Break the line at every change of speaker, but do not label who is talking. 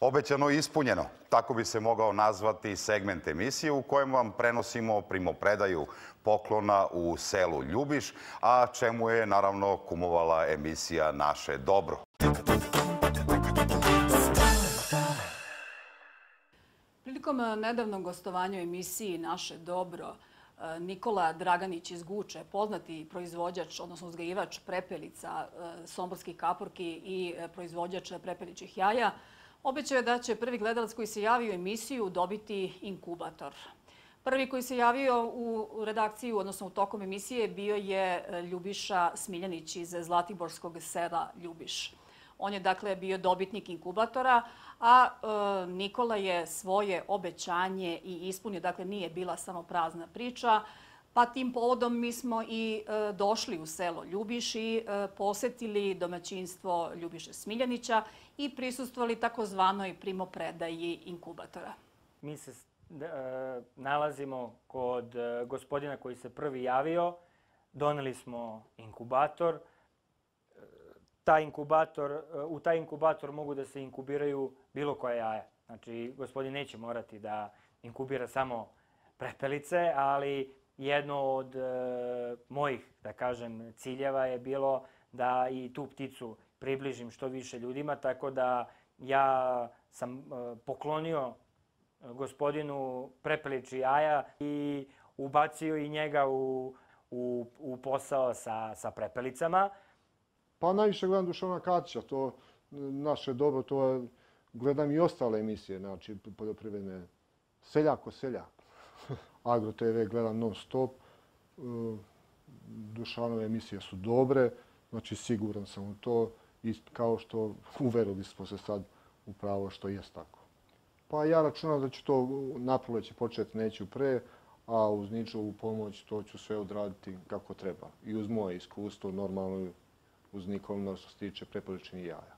Obećano i ispunjeno. Tako bi se mogao nazvati segment emisije u kojem vam prenosimo primopredaju poklona u selu Ljubiš, a čemu je naravno kumovala emisija Naše dobro.
Prilikom nedavnog gostovanja u emisiji Naše dobro, Nikola Draganić iz Guče, poznati proizvođač, odnosno uzgajivač prepelica, somborskih kaporki i proizvođač prepeličih jaja, obećao je da će prvi gledalac koji se javi u emisiju dobiti inkubator. Prvi koji se javio u redakciju, odnosno u tokom emisije, bio je Ljubiša Smiljanić iz zlatiborskog sela Ljubiš. On je dakle bio dobitnik inkubatora, a Nikola je svoje obećanje i ispunio. Dakle, nije bila samo prazna priča. Pa tim povodom mi smo i došli u selo Ljubiš i posetili domaćinstvo Ljubiše Smiljanića i prisustvovali takozvanoj primopredaji inkubatora.
Mi se nalazimo kod gospodina koji se prvi javio. Doneli smo inkubator. U taj inkubator mogu da se inkubiraju bilo koja jaja. Znači, gospodin neće morati da inkubira samo prepelice, ali jedno od mojih, da kažem, ciljeva je bilo da i tu pticu približim što više ljudima, tako da ja sam poklonio gospodinu prepeličji jaja i ubacio i njega u posao sa prepelicama.
Pa najviše gledam Dušana Katića, to Naše dobro, to gledam i ostale emisije, znači poljoprivredne, Seljak ko seljak. Agro TV gledam non stop, Dušanove emisije su dobre, znači siguran sam u to i kao što uverili smo se sad u pravo što jest tako. Pa ja računam da ću to naproleće početi, neću pre, a uz Ničovu pomoć to ću sve odraditi kako treba. I uz moje iskustvo, normalno uz Nikolina što se tiče prepeličnih jaja.